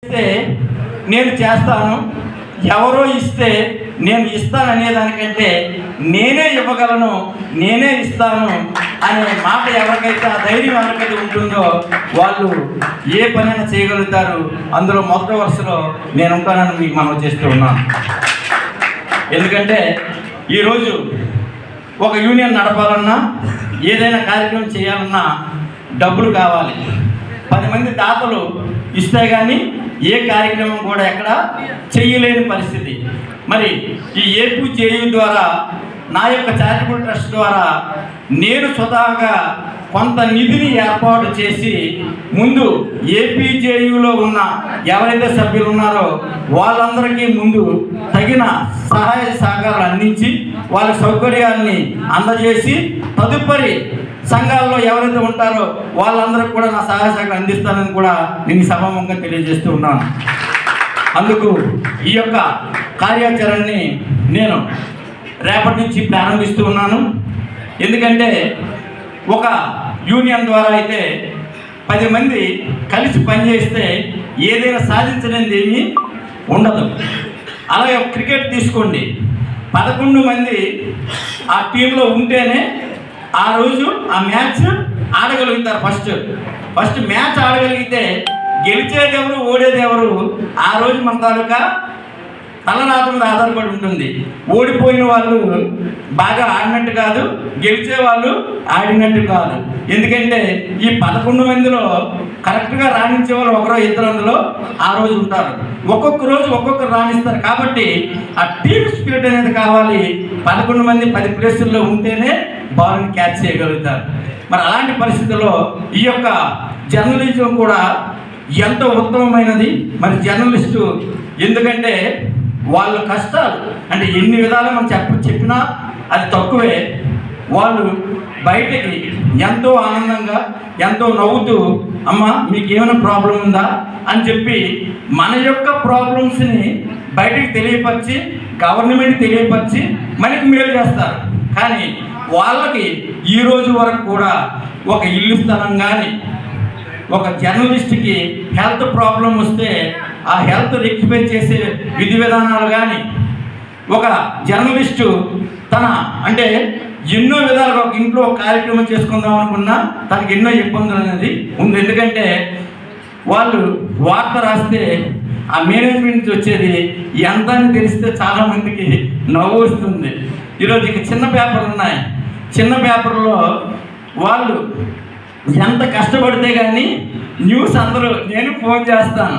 ఇస్తే నేను చేస్తాను, ఎవరో ఇస్తే నేను ఇస్తాను అనేదానికంటే నేనే ఇవ్వగలను, నేనే ఇస్తాను అనే మాట ఎవరికైతే ఆ ధైర్యం ఎవరికైతే ఉంటుందో వాళ్ళు ఏ పనైనా చేయగలుగుతారు. అందులో మొదటి వరుసలో నేను ఉంటానని మీకు మనం చేస్తూ ఉన్నాను. ఎందుకంటే ఈరోజు ఒక యూనియన్ నడపాలన్నా ఏదైనా కార్యక్రమం చేయాలన్నా డబ్బులు కావాలి. 10 మంది దాతలు ఇస్తే కానీ ఏ కార్యక్రమం కూడా ఎక్కడ చేయలేని పరిస్థితి. మరి ఈ ఏపీజేయు ద్వారా నా యొక్క చారిటబుల్ ట్రస్ట్ ద్వారా నేను స్వతహాగా కొంత నిధిని ఏర్పాటు చేసి ముందు ఏపీజేయులో ఉన్న ఎవరైతే సభ్యులు ఉన్నారో వాళ్ళందరికీ ముందు తగిన సహాయ సహకారాలు అందించి వాళ్ళ సౌకర్యాన్ని అందజేసి తదుపరి సంఘాల్లో ఎవరైతే ఉంటారో వాళ్ళందరికీ కూడా నా సహాయ సహకారం అందిస్తానని కూడా నేను సభాముఖంగా తెలియజేస్తూ ఉన్నాను. అందుకు ఈ యొక్క కార్యాచరణని నేను రేపటి నుంచి ప్రారంభిస్తూ ఉన్నాను. ఎందుకంటే ఒక యూనియన్ ద్వారా అయితే 10 మంది కలిసి పనిచేస్తే ఏదైనా సాధించలేనిది ఏమీ ఉండదు. అలాగే క్రికెట్ తీసుకోండి, 11 మంది ఆ టీంలో ఉంటేనే ఆ రోజు ఆ మ్యాచ్ ఆడగలుగుతారు. ఫస్ట్ మ్యాచ్ ఆడగలిగితే గెలిచేది ఎవరు, ఓడేది ఎవరు ఆ రోజు మన తాలూకా తలరాత మీద ఆధారపడి ఉంటుంది. ఓడిపోయిన వాళ్ళు బాగా ఆడినట్టు కాదు, గెలిచే వాళ్ళు ఆడినట్టు కాదు. ఎందుకంటే ఈ 11 మందిలో కరెక్ట్గా రాణించే వాళ్ళు ఒకరో ఇద్దరు అందులో ఆ రోజు ఉంటారు. ఒక్కొక్క రోజు ఒక్కొక్కరు రాణిస్తారు. కాబట్టి ఆ టీమ్ స్పిరిట్ అనేది కావాలి. 11 మంది 10 ప్లేసుల్లో ఉంటేనే బాల్ని క్యాచ్ చేయగలుగుతారు. మరి అలాంటి పరిస్థితుల్లో ఈ యొక్క జర్నలిజం కూడా ఎంతో ఉత్తమమైనది. మరి జర్నలిస్టు ఎందుకంటే వాళ్ళ కష్టాలు అంటే ఎన్ని విధాలు మనం చెప్పినా అది తక్కువే. వాళ్ళు బయటకి ఎంతో ఆనందంగా ఎంతో నవ్వుతూ అమ్మ మీకు ఏమైనా ప్రాబ్లం ఉందా అని చెప్పి మన యొక్క ప్రాబ్లమ్స్ని బయటకు తెలియపరిచి గవర్నమెంట్ తెలియపరిచి మనకి మేలు చేస్తారు. కానీ వాళ్ళకి ఈ రోజు వరకు కూడా ఒక ఇల్లు స్థలం కానీ ఒక జర్నలిస్ట్కి హెల్త్ ప్రాబ్లం వస్తే ఆ హెల్త్ రెక్టిఫై చేసే విధి విధానాలు కానీ ఒక జర్నలిస్టు తన అంటే ఎన్నో విధాలుగా ఒక ఇంట్లో కార్యక్రమం చేసుకుందాం అనుకున్నా తనకి ఎన్నో ఇబ్బందులు అనేది ఉంది. ఎందుకంటే వాళ్ళు వార్త రాస్తే ఆ మేనేజ్మెంట్ వచ్చేది ఎంత అని తెలిస్తే చాలామందికి నవ్వు వస్తుంది. ఈరోజు ఇక చిన్న పేపర్లు ఉన్నాయి, చిన్న పేపర్లో వాళ్ళు ఎంత కష్టపడితే కానీ న్యూస్ అందరూ నేను ఫోన్ చేస్తాను